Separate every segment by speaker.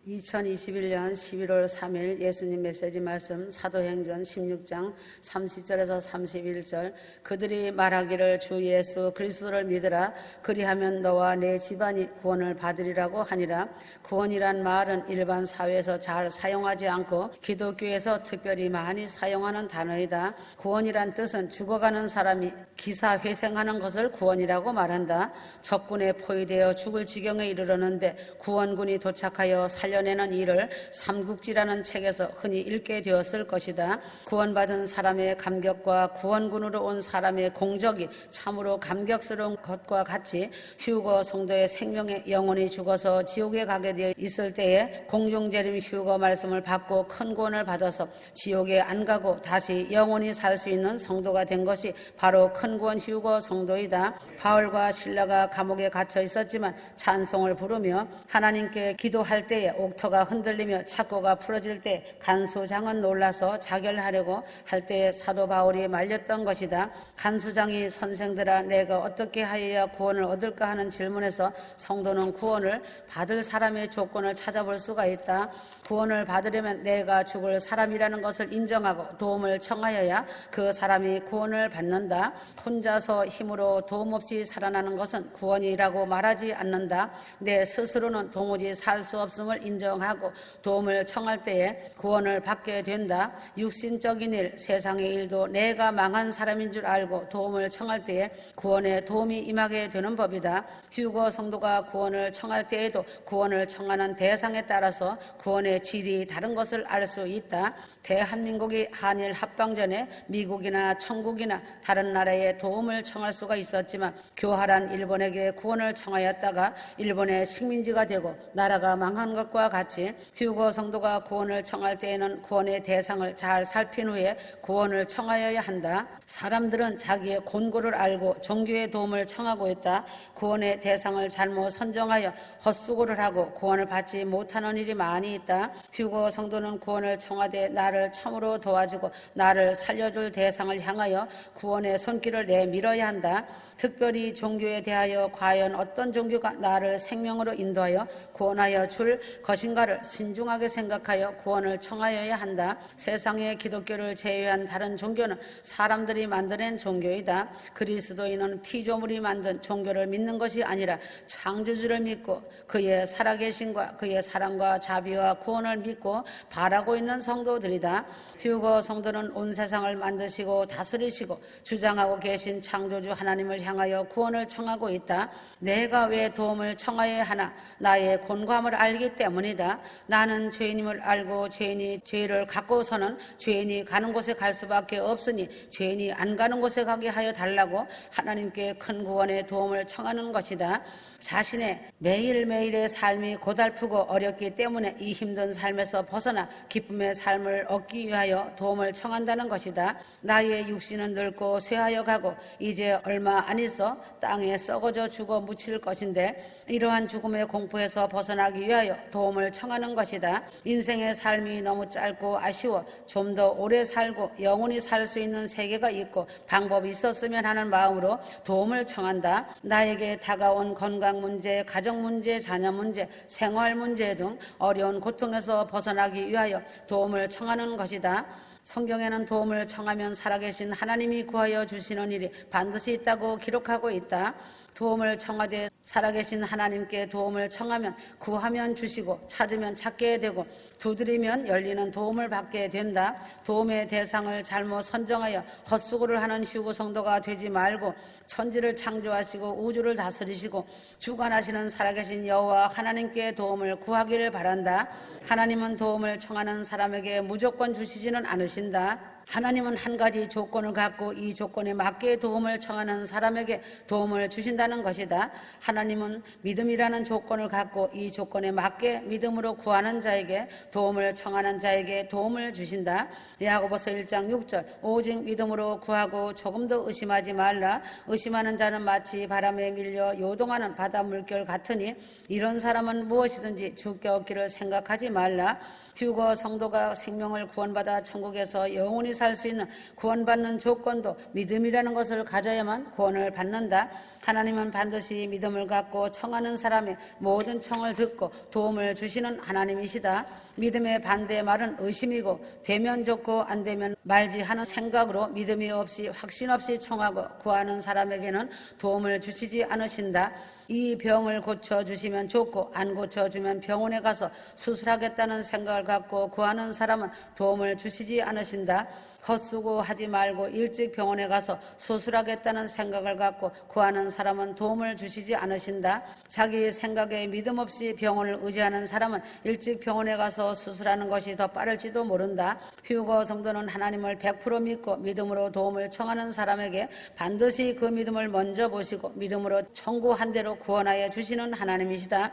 Speaker 1: 2021년 11월 3일 예수님 메시지 말씀 사도행전 16장 30절에서 31절. 그들이 말하기를 주 예수 그리스도를 믿으라. 그리하면 너와 내 집안이 구원을 받으리라고 하니라. 구원이란 말은 일반 사회에서 잘 사용하지 않고 기독교에서 특별히 많이 사용하는 단어이다. 구원이란 뜻은 죽어가는 사람이 기사회생하는 것을 구원이라고 말한다. 적군에 포위되어 죽을 지경에 이르렀는데 구원군이 도착하여 살려내는 일을 삼국지라는 책에서 흔히 읽게 되었을 것이다. 구원받은 사람의 감격과 구원군으로 온 사람의 공적이 참으로 감격스러운 것과 같이 휴거 성도의 생명에 영혼이 죽어서 지옥에 가게 되어 있을 때에 공중재림 휴거 말씀을 받고 큰 구원을 받아서 지옥에 안 가고 다시 영혼이 살 수 있는 성도가 된 것이 바로 큰 구원 휴거 성도이다. 바울과 실라가 감옥에 갇혀 있었지만 찬송을 부르며 하나님께 기도할 때에 옥터가 흔들리며 착고가 풀어질 때 간수장은 놀라서 자결하려고 할 때에 사도 바울이 말렸던 것이다. 간수장이 선생들아 내가 어떻게 하여야 구원을 얻을까 하는 질문에서 성도는 구원을 받을 사람의 조건을 찾아볼 수가 있다. 구원을 받으려면 내가 죽을 사람이라는 것을 인정하고 도움을 청하여야 그 사람이 구원을 받는다. 혼자서 힘으로 도움 없이 살아나는 것은 구원이라고 말하지 않는다. 내 스스로는 도무지 살 수 없음을 인정하고 도움을 청할 때에 구원을 받게 된다. 육신적인 일, 세상의 일도 내가 망한 사람인 줄 알고 도움을 청할 때에 구원에 도움이 임하게 되는 법이다. 휴거 성도가 구원을 청할 때에도 구원을 청하는 대상에 따라서 구원의 질이 다른 것을 알 수 있다. 대한민국이 한일 합방 전에 미국이나 천국이나 다른 나라에 도움을 청할 수가 있었지만 교활한 일본에게 구원을 청하였다가 일본의 식민지가 되고 나라가 망한 것과 같이 휴거 성도가 구원을 청할 때에는 구원의 대상을 잘 살핀 후에 구원을 청하여야 한다. 사람들은 자기의 곤고를 알고 종교의 도움을 청하고 있다. 구원의 대상을 잘못 선정하여 헛수고를 하고 구원을 받지 못하는 일이 많이 있다. 휴거 성도는 구원을 청하되 나를 참으로 도와주고 나를 살려줄 대상을 향하여 구원의 손길을 내밀어야 한다. 특별히 종교에 대하여 과연 어떤 종교가 나를 생명으로 인도하여 구원하여 줄 것인가를 신중하게 생각하여 구원을 청하여야 한다. 세상의 기독교를 제외한 다른 종교는 사람들이 만들어낸 종교이다. 그리스도인은 피조물이 만든 종교를 믿는 것이 아니라 창조주를 믿고 그의 살아계심과 그의 사랑과 자비와 구원을 믿고 바라고 있는 성도들이다. 휴거 성도는 온 세상을 만드시고 다스리시고 주장하고 계신 창조주 하나님을 향하여 구원을 청하고 있다. 내가 왜 도움을 청하여야 하나? 나의 곤고함을 알기 때문이다. 나는 죄인임을 알고 죄인이 죄를 갖고서는 죄인이 가는 곳에 갈 수밖에 없으니 죄인이 안 가는 곳에 가게 하여 달라고 하나님께 큰 구원의 도움을 청하는 것이다. 자신의 매일매일의 삶이 고달프고 어렵기 때문에 이 힘든 삶에서 벗어나 기쁨의 삶을 얻기 위하여 도움을 청한다는 것이다. 나의 육신은 늙고 쇠하여 가고 이제 얼마 안 있어 땅에 썩어져 죽어 묻힐 것인데 이러한 죽음의 공포에서 벗어나기 위하여 도움을 청하는 것이다. 인생의 삶이 너무 짧고 아쉬워 좀 더 오래 살고 영원히 살 수 있는 세계가 있고 방법이 있었으면 하는 마음으로 도움을 청한다. 나에게 다가온 건강 문제, 가정 문제, 자녀 문제, 생활 문제 등 어려운 고통에서 벗어나기 위하여 도움을 청하는 것이다. 성경에는 도움을 청하면 살아계신 하나님이 구하여 주시는 일이 반드시 있다고 기록하고 있다. 도움을 청하되 살아계신 하나님께 도움을 청하면 구하면 주시고 찾으면 찾게 되고 두드리면 열리는 도움을 받게 된다. 도움의 대상을 잘못 선정하여 헛수고를 하는 휴거 성도가 되지 말고 천지를 창조하시고 우주를 다스리시고 주관하시는 살아계신 여호와 하나님께 도움을 구하기를 바란다. 하나님은 도움을 청하는 사람에게 무조건 주시지는 않으신다. 하나님은 한 가지 조건을 갖고 이 조건에 맞게 도움을 청하는 사람에게 도움을 주신다는 것이다. 하나님은 믿음이라는 조건을 갖고 이 조건에 맞게 믿음으로 구하는 자에게 도움을 청하는 자에게 도움을 주신다. 야고보서 1장 6절 오직 믿음으로 구하고 조금도 의심하지 말라. 의심하는 자는 마치 바람에 밀려 요동하는 바다 물결 같으니 이런 사람은 무엇이든지 주께 얻기를 생각하지 말라. 휴거 성도가 생명을 구원받아 천국에서 영원히 영원히 살 수 있는 구원받는 조건도 믿음이라는 것을 가져야만 구원을 받는다. 하나님은 반드시 믿음을 갖고 청하는 사람의 모든 청을 듣고 도움을 주시는 하나님이시다. 믿음의 반대의 말은 의심이고 되면 좋고 안 되면 말지 하는 생각으로 믿음이 없이 확신 없이 청하고 구하는 사람에게는 도움을 주시지 않으신다. 이 병을 고쳐주시면 좋고 안 고쳐주면 병원에 가서 수술하겠다는 생각을 갖고 구하는 사람은 도움을 주시지 않으신다. 헛수고하지 말고 일찍 병원에 가서 수술하겠다는 생각을 갖고 구하는 사람은 도움을 주시지 않으신다. 자기 생각에 믿음 없이 병원을 의지하는 사람은 일찍 병원에 가서 수술하는 것이 더 빠를지도 모른다. 휴거 성도는 하나님을 100% 믿고 믿음으로 도움을 청하는 사람에게 반드시 그 믿음을 먼저 보시고 믿음으로 청구한 대로 구원하여 주시는 하나님이시다.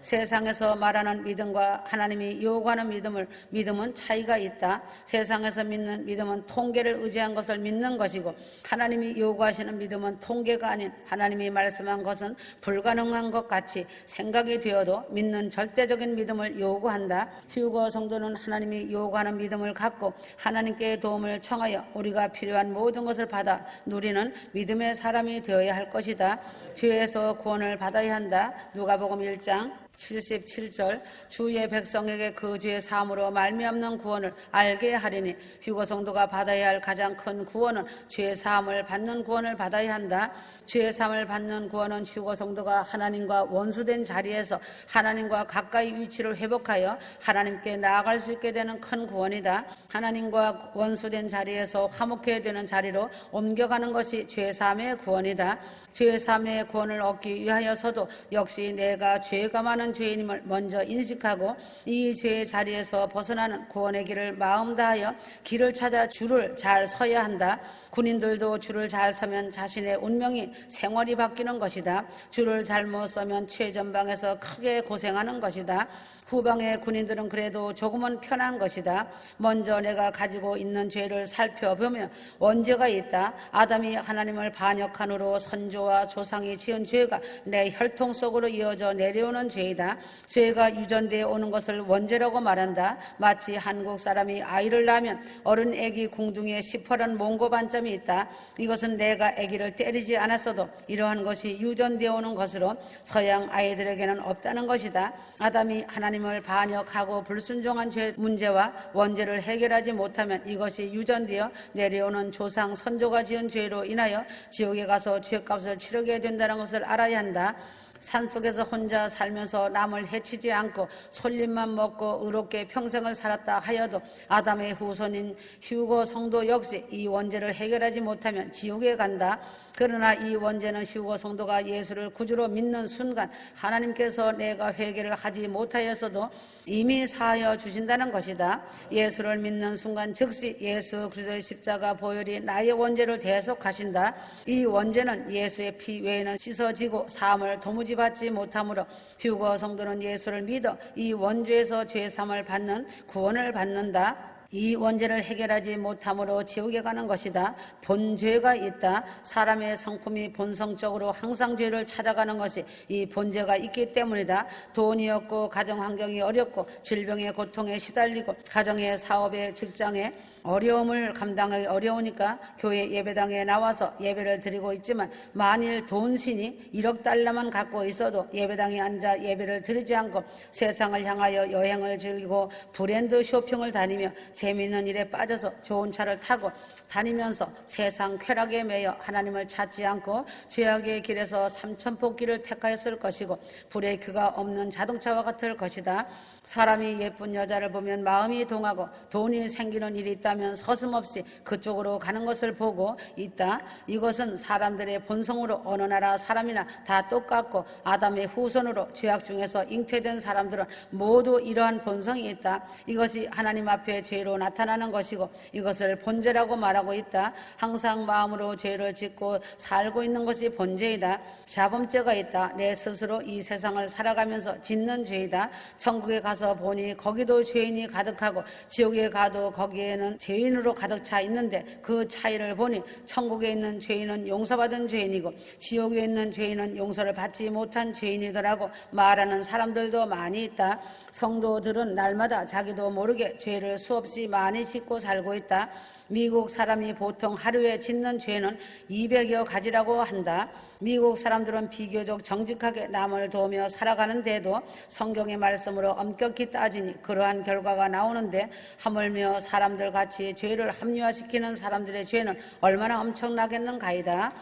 Speaker 1: 세상에서 말하는 믿음과 하나님이 요구하는 믿음은 차이가 있다. 세상에서 믿는 믿음은 통계를 의지한 것을 믿는 것이고 하나님이 요구하시는 믿음은 통계가 아닌 하나님이 말씀한 것은 불가능한 것 같이 생각이 되어도 믿는 절대적인 믿음을 요구한다. 휴거 성도는 하나님이 요구하는 믿음을 갖고 하나님께 도움을 청하여 우리가 필요한 모든 것을 받아 누리는 믿음의 사람이 되어야 할 것이다. 죄에서 구원을 받아야 한다. 누가복음 1장 77절 주의 백성에게 그 죄 사함으로 말미암는 구원을 알게 하리니 휴거 성도가 받아야 할 가장 큰 구원은 죄 사함을 받는 구원을 받아야 한다. 죄 사함을 받는 구원은 휴거 성도가 하나님과 원수된 자리에서 하나님과 가까이 위치를 회복하여 하나님께 나아갈 수 있게 되는 큰 구원이다. 하나님과 원수된 자리에서 화목해야 되는 자리로 옮겨가는 것이 죄 사함의 구원이다. 죄 사함의 구원을 얻기 위하여서도 역시 내가 죄가 많은 죄인임을 먼저 인식하고 이 죄의 자리에서 벗어나는 구원의 길을 마음 다하여 길을 찾아 줄을 잘 서야 한다. 군인들도 줄을 잘 서면 자신의 운명이 생활이 바뀌는 것이다. 줄을 잘못 서면 최전방에서 크게 고생하는 것이다. 후방의 군인들은 그래도 조금은 편한 것이다. 먼저 내가 가지고 있는 죄를 살펴보며 원죄가 있다. 아담이 하나님을 반역한 후로 선조와 조상이 지은 죄가 내 혈통 속으로 이어져 내려오는 죄이다. 죄가 유전되어 오는 것을 원죄라고 말한다. 마치 한국 사람이 아이를 낳으면 어른 아기 궁둥이에 시퍼런 몽고 반점이 있다. 이것은 내가 아기를 때리지 않았어도 이러한 것이 유전되어 오는 것으로 서양 아이들에게는 없다는 것이다. 아담이 하나님을 반역하고 불순종한 죄 문제와 원죄를 해결하지 못하면 이것이 유전되어 내려오는 조상 선조가 지은 죄로 인하여 지옥에 가서 죄값을 치르게 된다는 것을 알아야 한다. 산속에서 혼자 살면서 남을 해치지 않고 솔잎만 먹고 의롭게 평생을 살았다 하여도 아담의 후손인 휴거 성도 역시 이 원죄를 해결하지 못하면 지옥에 간다. 그러나 이 원죄는 휴거 성도가 예수를 구주로 믿는 순간 하나님께서 내가 회개를 하지 못하였어도 이미 사하여 주신다는 것이다. 예수를 믿는 순간 즉시 예수 그리스도의 십자가 보혈이 나의 원죄를 대속하신다. 이 원죄는 예수의 피 외에는 씻어지고 사함을 도무지 받지 못하므로 휴거 성도는 예수를 믿어 이 원죄에서 죄사함을 받는 구원을 받는다. 이 원죄를 해결하지 못함으로 지옥에 가는 것이다. 본죄가 있다. 사람의 성품이 본성적으로 항상 죄를 찾아가는 것이 이 본죄가 있기 때문이다. 돈이 없고 가정환경이 어렵고 질병의 고통에 시달리고 가정의 사업에 직장에 어려움을 감당하기 어려우니까 교회 예배당에 나와서 예배를 드리고 있지만 만일 돈신이 1억 달러만 갖고 있어도 예배당에 앉아 예배를 드리지 않고 세상을 향하여 여행을 즐기고 브랜드 쇼핑을 다니며 재미있는 일에 빠져서 좋은 차를 타고 다니면서 세상 쾌락에 매여 하나님을 찾지 않고 죄악의 길에서 삼천포길을 택하였을 것이고 브레이크가 없는 자동차와 같을 것이다. 사람이 예쁜 여자를 보면 마음이 동하고 돈이 생기는 일이 있다면 서슴없이 그쪽으로 가는 것을 보고 있다. 이것은 사람들의 본성으로 어느 나라 사람이나 다 똑같고 아담의 후손으로 죄악 중에서 잉태된 사람들은 모두 이러한 본성이 있다. 이것이 하나님 앞에 죄로 나타나는 것이고 이것을 본죄라고 말하고 있다. 항상 마음으로 죄를 짓고 살고 있는 것이 본죄이다. 자범죄가 있다. 내 스스로 이 세상을 살아가면서 짓는 죄이다. 천국에 가서 보니 거기도 죄인이 가득하고 지옥에 가도 거기에는 죄인으로 가득 차 있는데 그 차이를 보니 천국에 있는 죄인은 용서받은 죄인이고 지옥에 있는 죄인은 용서를 받지 못한 죄인이더라고 말하는 사람들도 많이 있다. 성도들은 날마다 자기도 모르게 죄를 수없이 많이 짓고 살고 있다. 미국 사람이 보통 하루에 짓는 죄는 200여 가지라고 한다. 미국 사람들은 비교적 정직하게 남을 도우며 살아가는데도 성경의 말씀으로 엄격히 따지니 그러한 결과가 나오는데, 하물며 사람들 같이 죄를 합리화시키는 사람들의 죄는 얼마나 엄청나겠는가이다.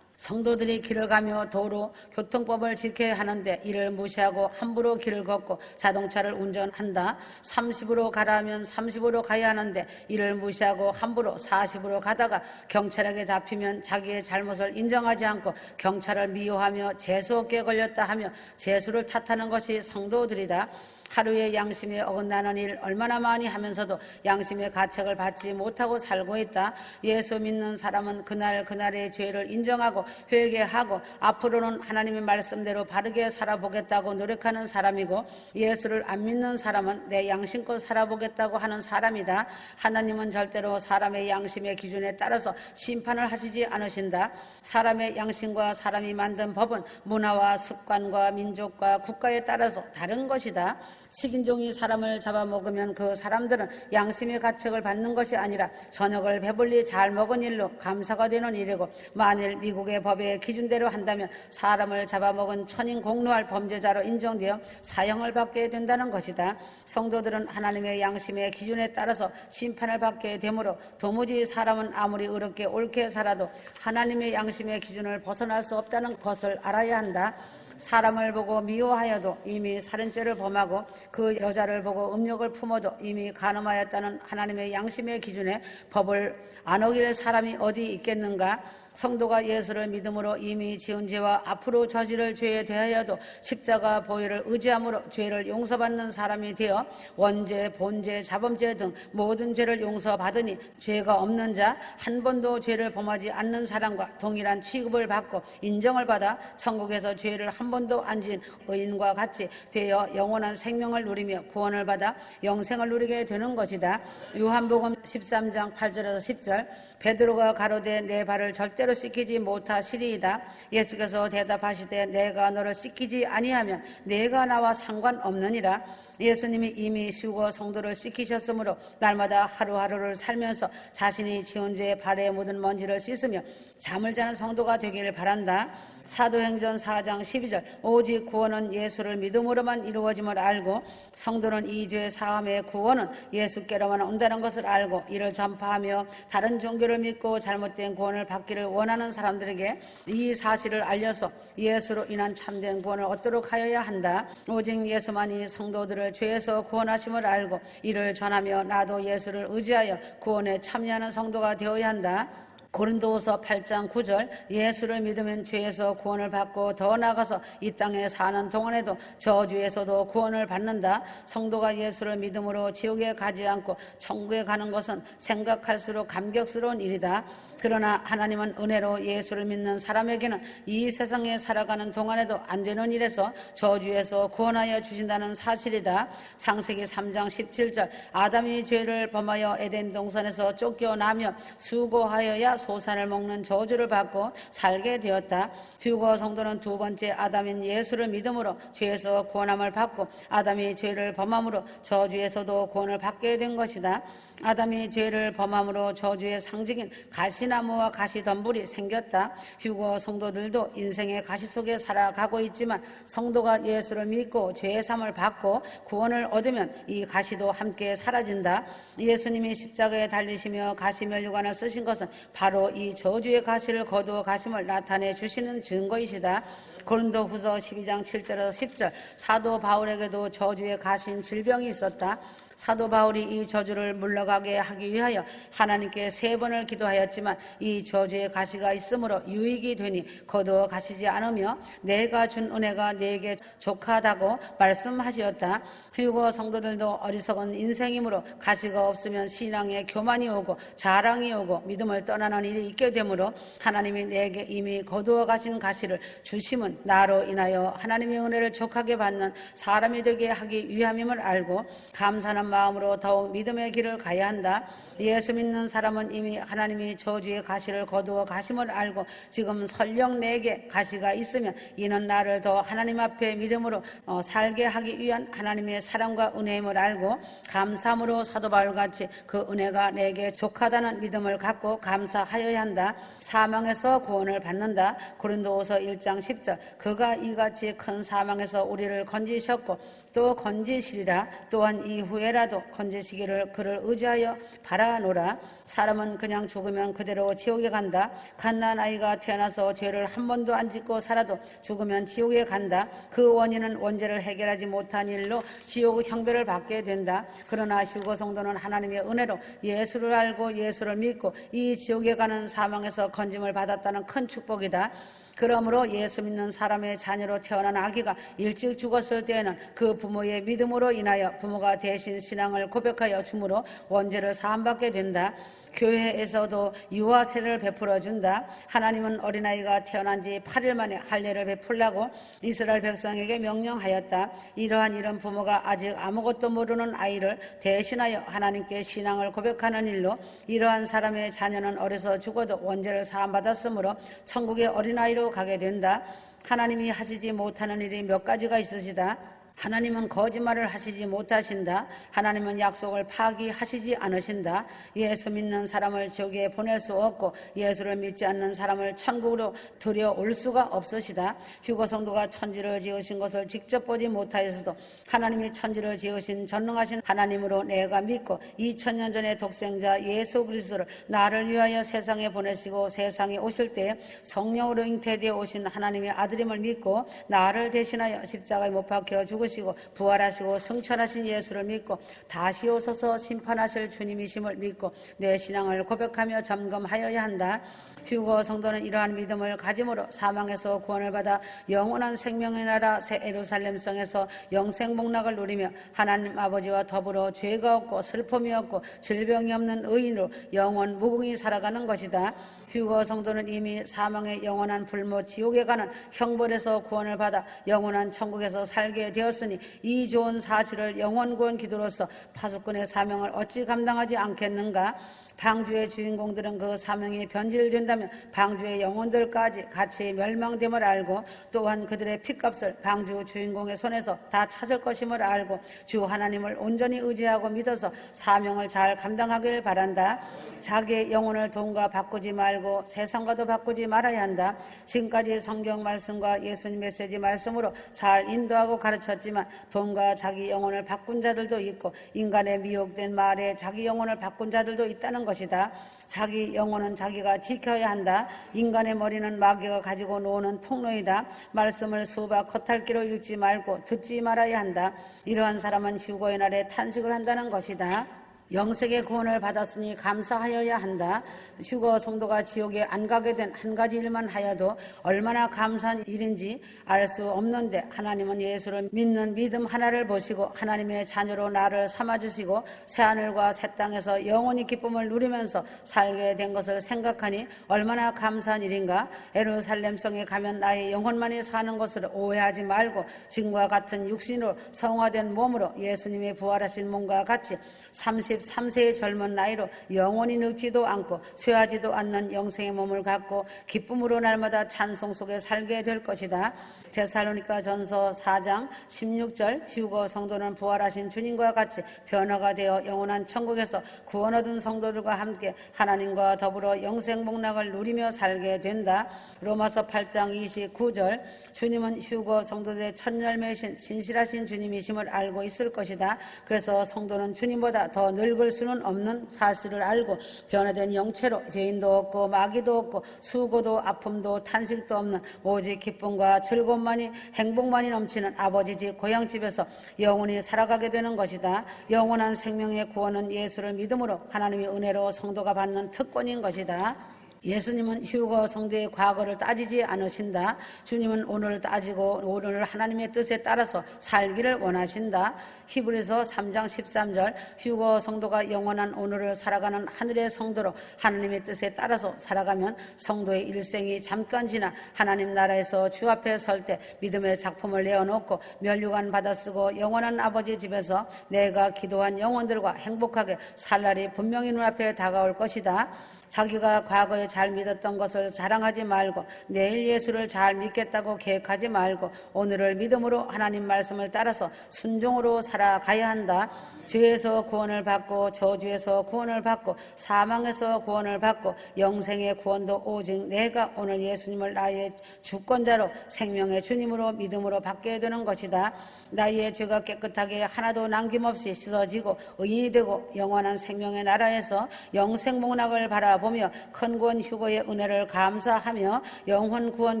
Speaker 1: 성도들이 길을 가며 도로 교통법을 지켜야 하는데 이를 무시하고 함부로 길을 걷고 자동차를 운전한다. 30으로 가라 하면 30으로 가야 하는데 이를 무시하고 함부로 40으로 가다가 경찰에게 잡히면 자기의 잘못을 인정하지 않고 경찰을 미워하며 재수없게 걸렸다 하며 재수를 탓하는 것이 성도들이다. 하루에 양심에 어긋나는 일 얼마나 많이 하면서도 양심의 가책을 받지 못하고 살고 있다. 예수 믿는 사람은 그날의 죄를 인정하고 회개하고 앞으로는 하나님의 말씀대로 바르게 살아보겠다고 노력하는 사람이고, 예수를 안 믿는 사람은 내 양심껏 살아보겠다고 하는 사람이다. 하나님은 절대로 사람의 양심의 기준에 따라서 심판을 하시지 않으신다. 사람의 양심과 사람이 만든 법은 문화와 습관과 민족과 국가에 따라서 다른 것이다. 식인종이 사람을 잡아먹으면 그 사람들은 양심의 가책을 받는 것이 아니라 저녁을 배불리 잘 먹은 일로 감사가 되는 일이고, 만일 미국의 법의 기준대로 한다면 사람을 잡아먹은 천인 공노할 범죄자로 인정되어 사형을 받게 된다는 것이다. 성도들은 하나님의 양심의 기준에 따라서 심판을 받게 되므로 도무지 사람은 아무리 의롭게 옳게 살아도 하나님의 양심의 기준을 벗어날 수 없다는 것을 알아야 한다. 사람을 보고 미워하여도 이미 살인죄를 범하고 그 여자를 보고 음욕을 품어도 이미 간음하였다는 하나님의 양심의 기준에 법을 안 어길 사람이 어디 있겠는가? 성도가 예수를 믿음으로 이미 지은 죄와 앞으로 저지를 죄에 대하여도 십자가 보혈을 의지함으로 죄를 용서받는 사람이 되어 원죄, 본죄, 자범죄 등 모든 죄를 용서받으니 죄가 없는 자, 한 번도 죄를 범하지 않는 사람과 동일한 취급을 받고 인정을 받아 천국에서 죄를 한 번도 안 지은 의인과 같이 되어 영원한 생명을 누리며 구원을 받아 영생을 누리게 되는 것이다. 요한복음 13장 8절에서 10절. 베드로가 가로되 내 발을 절대로 씻기지 못하시리이다. 예수께서 대답하시되 내가 너를 씻기지 아니하면 내가 나와 상관없느니라. 예수님이 이미 휴거 성도를 씻기셨으므로 날마다 하루하루를 살면서 자신이 지은 죄의 발에 묻은 먼지를 씻으며 잠을 자는 성도가 되기를 바란다. 사도행전 4장 12절. 오직 구원은 예수를 믿음으로만 이루어짐을 알고 성도는 이 죄 사함의 구원은 예수께로만 온다는 것을 알고 이를 전파하며 다른 종교를 믿고 잘못된 구원을 받기를 원하는 사람들에게 이 사실을 알려서 예수로 인한 참된 구원을 얻도록 하여야 한다. 오직 예수만이 성도들을 죄에서 구원하심을 알고 이를 전하며 나도 예수를 의지하여 구원에 참여하는 성도가 되어야 한다. 고린도후서 8장 9절. 예수를 믿으면 죄에서 구원을 받고 더 나아가서 이 땅에 사는 동안에도 저주에서도 구원을 받는다. 성도가 예수를 믿음으로 지옥에 가지 않고 천국에 가는 것은 생각할수록 감격스러운 일이다. 그러나 하나님은 은혜로 예수를 믿는 사람에게는 이 세상에 살아가는 동안에도 안 되는 일에서 저주에서 구원하여 주신다는 사실이다. 창세기 3장 17절. 아담이 죄를 범하여 에덴 동산에서 쫓겨나며 수고하여야 소산을 먹는 저주를 받고 살게 되었다. 휴거 성도는 두 번째 아담인 예수를 믿음으로 죄에서 구원함을 받고 아담이 죄를 범함으로 저주에서도 구원을 받게 된 것이다. 아담이 죄를 범함으로 저주의 상징인 가시나무와 가시덤불이 생겼다. 휴거 성도들도 인생의 가시 속에 살아가고 있지만 성도가 예수를 믿고 죄의 삶을 받고 구원을 얻으면 이 가시도 함께 사라진다. 예수님이 십자가에 달리시며 가시면류관을 쓰신 것은 바로 이 저주의 가시를 거두어 가심을 나타내 주시는 증거이시다. 고린도후서 12장 7절에서 10절. 사도 바울에게도 저주의 가시인 질병이 있었다. 사도 바울이 이 저주를 물러가게 하기 위하여 하나님께 3번을 기도하였지만 이 저주의 가시가 있으므로 유익이 되니 거두어 가시지 않으며 내가 준 은혜가 네게 족하다고 말씀하시었다. 휴거 성도들도 어리석은 인생이므로 가시가 없으면 신앙에 교만이 오고 자랑이 오고 믿음을 떠나는 일이 있게 되므로 하나님이 내게 이미 거두어 가신 가시를 주심은 나로 인하여 하나님의 은혜를 족하게 받는 사람이 되게 하기 위함임을 알고 감사는 겸손한 마음으로 더욱 믿음의 길을 가야 한다. 예수 믿는 사람은 이미 하나님이 저주의 가시를 거두어 가심을 알고 지금 설령 내게 가시가 있으면 이는 나를 더 하나님 앞에 믿음으로 살게 하기 위한 하나님의 사랑과 은혜임을 알고 감사함으로 사도 바울같이 그 은혜가 내게 족하다는 믿음을 갖고 감사하여야 한다. 사망에서 구원을 받는다. 고린도후서 1장 10절 그가 이같이 큰 사망에서 우리를 건지셨고 또 건지시리라. 또한 이후에라도 건지시기를 그를 의지하여 바라노라. 사람은 그냥 죽으면 그대로 지옥에 간다. 갓난 아이가 태어나서 죄를 한 번도 안 짓고 살아도 죽으면 지옥에 간다. 그 원인은 원죄를 해결하지 못한 일로 지옥의 형벌을 받게 된다. 그러나 휴거 성도는 하나님의 은혜로 예수를 알고 예수를 믿고 이 지옥에 가는 사망에서 건짐을 받았다는 큰 축복이다. 그러므로 예수 믿는 사람의 자녀로 태어난 아기가 일찍 죽었을 때에는 그 부모의 믿음으로 인하여 부모가 대신 신앙을 고백하여 주므로 원죄를 사함받게 된다. 교회에서도 유아 세례를 베풀어 준다. 하나님은 어린아이가 태어난 지 8일 만에 할례를 베풀라고 이스라엘 백성에게 명령하였다. 이러한 일은 부모가 아직 아무것도 모르는 아이를 대신하여 하나님께 신앙을 고백하는 일로 이러한 사람의 자녀는 어려서 죽어도 원죄를 사함받았으므로 천국의 어린아이로 가게 된다. 하나님이 하시지 못하는 일이 몇 가지가 있으시다. 하나님은 거짓말을 하시지 못하신다. 하나님은 약속을 파기하시지 않으신다. 예수 믿는 사람을 지옥에 보낼 수 없고 예수를 믿지 않는 사람을 천국으로 들여올 수가 없으시다. 휴거 성도가 천지를 지으신 것을 직접 보지 못하여서도 하나님이 천지를 지으신 전능하신 하나님으로 내가 믿고 2000년 전에 독생자 예수 그리스도를 나를 위하여 세상에 보내시고 세상에 오실 때에 성령으로 잉태되어 오신 하나님의 아들임을 믿고 나를 대신하여 십자가에 못 박혀 죽으시고 부활하시고 승천하신 예수를 믿고 다시 오셔서 심판하실 주님이심을 믿고 내 신앙을 고백하며 점검하여야 한다. 휴거 성도는 이러한 믿음을 가짐으로 사망에서 구원을 받아 영원한 생명의 나라 새 예루살렘 성에서 영생 복락을 누리며 하나님 아버지와 더불어 죄가 없고 슬픔이 없고 질병이 없는 의인으로 영원 무궁히 살아가는 것이다. 휴거 성도는 이미 사망의 영원한 불모 지옥에 가는 형벌에서 구원을 받아 영원한 천국에서 살게 되었으니 이 좋은 사실을 영원구원 기도로서 파수꾼의 사명을 어찌 감당하지 않겠는가. 방주의 주인공들은 그 사명이 변질된다면 방주의 영혼들까지 같이 멸망됨을 알고 또한 그들의 핏값을 방주 주인공의 손에서 다 찾을 것임을 알고 주 하나님을 온전히 의지하고 믿어서 사명을 잘 감당하길 바란다. 자기의 영혼을 돈과 바꾸지 말고 세상과도 바꾸지 말아야 한다. 지금까지 성경 말씀과 예수님 메시지 말씀으로 잘 인도하고 가르쳤지만 돈과 자기 영혼을 바꾼 자들도 있고 인간의 미혹된 말에 자기 영혼을 바꾼 자들도 있다는 것이다. 자기 영혼은 자기가 지켜야 한다. 인간의 머리는 마귀가 가지고 노는 통로이다. 말씀을 수박 겉핥기로 읽지 말고 듣지 말아야 한다. 이러한 사람은 휴거의 날에 탄식을 한다는 것이다. 영생의 구원을 받았으니 감사하여야 한다. 휴거 성도가 지옥에 안 가게 된 한 가지 일만 하여도 얼마나 감사한 일인지 알 수 없는데 하나님은 예수를 믿는 믿음 하나를 보시고 하나님의 자녀로 나를 삼아주시고 새하늘과 새 땅에서 영원히 기쁨을 누리면서 살게 된 것을 생각하니 얼마나 감사한 일인가. 예루살렘 성에 가면 나의 영혼만이 사는 것을 오해하지 말고 지금과 같은 육신으로 성화된 몸으로 예수님의 부활하신 몸과 같이 33세의 젊은 나이로 영원히 늙지도 않고 쇠하지도 않는 영생의 몸을 갖고 기쁨으로 날마다 찬송 속에 살게 될 것이다. 데살로니가 전서 4장 16절 휴거 성도는 부활하신 주님과 같이 변화가 되어 영원한 천국에서 구원 얻은 성도들과 함께 하나님과 더불어 영생 복락을 누리며 살게 된다. 로마서 8장 29절 주님은 휴거 성도들의 첫 열매이신 신실하신 주님이심을 알고 있을 것이다. 그래서 성도는 주님보다 더 늙을 수는 없는 사실을 알고 변화된 영체로 죄인도 없고 마귀도 없고 수고도 아픔도 탄식도 없는 오직 기쁨과 즐거움만이 행복만이 넘치는 아버지 집 고향집에서 영원히 살아가게 되는 것이다. 영원한 생명의 구원은 예수를 믿음으로 하나님의 은혜로 성도가 받는 특권인 것이다. 예수님은 휴거 성도의 과거를 따지지 않으신다. 주님은 오늘을 따지고 오늘 하나님의 뜻에 따라서 살기를 원하신다. 히브리서 3장 13절 휴거 성도가 영원한 오늘을 살아가는 하늘의 성도로 하나님의 뜻에 따라서 살아가면 성도의 일생이 잠깐 지나 하나님 나라에서 주 앞에 설 때 믿음의 작품을 내어놓고 면류관 받아쓰고 영원한 아버지 집에서 내가 기도한 영혼들과 행복하게 살 날이 분명히 눈앞에 다가올 것이다. 자기가 과거에 잘 믿었던 것을 자랑하지 말고 내일 예수를 잘 믿겠다고 계획하지 말고 오늘을 믿음으로 하나님 말씀을 따라서 순종으로 살아가야 한다. 죄에서 구원을 받고 저주에서 구원을 받고 사망에서 구원을 받고 영생의 구원도 오직 내가 오늘 예수님을 나의 주권자로 생명의 주님으로 믿음으로 받게 되는 것이다. 나의 죄가 깨끗하게 하나도 남김없이 씻어지고 의인이 되고 영원한 생명의 나라에서 영생 목락을 바라보며 큰 구원 휴거의 은혜를 감사하며 영혼 구원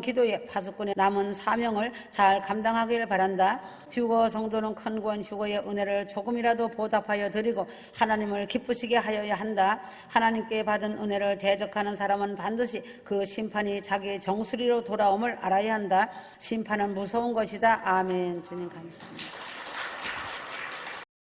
Speaker 1: 기도의 파수꾼의 남은 사명을 잘 감당하길 바란다. 휴거 성도는 큰 구원 휴거의 은혜를 조금이라도 보답하여 드리고 하나님을 기쁘시게 하여야 한다. 하나님께 받은 은혜를 대적하는 사람은 반드시 그 심판이 자기 정수리로 돌아옴을 알아야 한다. 심판은 무서운 것이다. 아멘. 주님 감사합니다.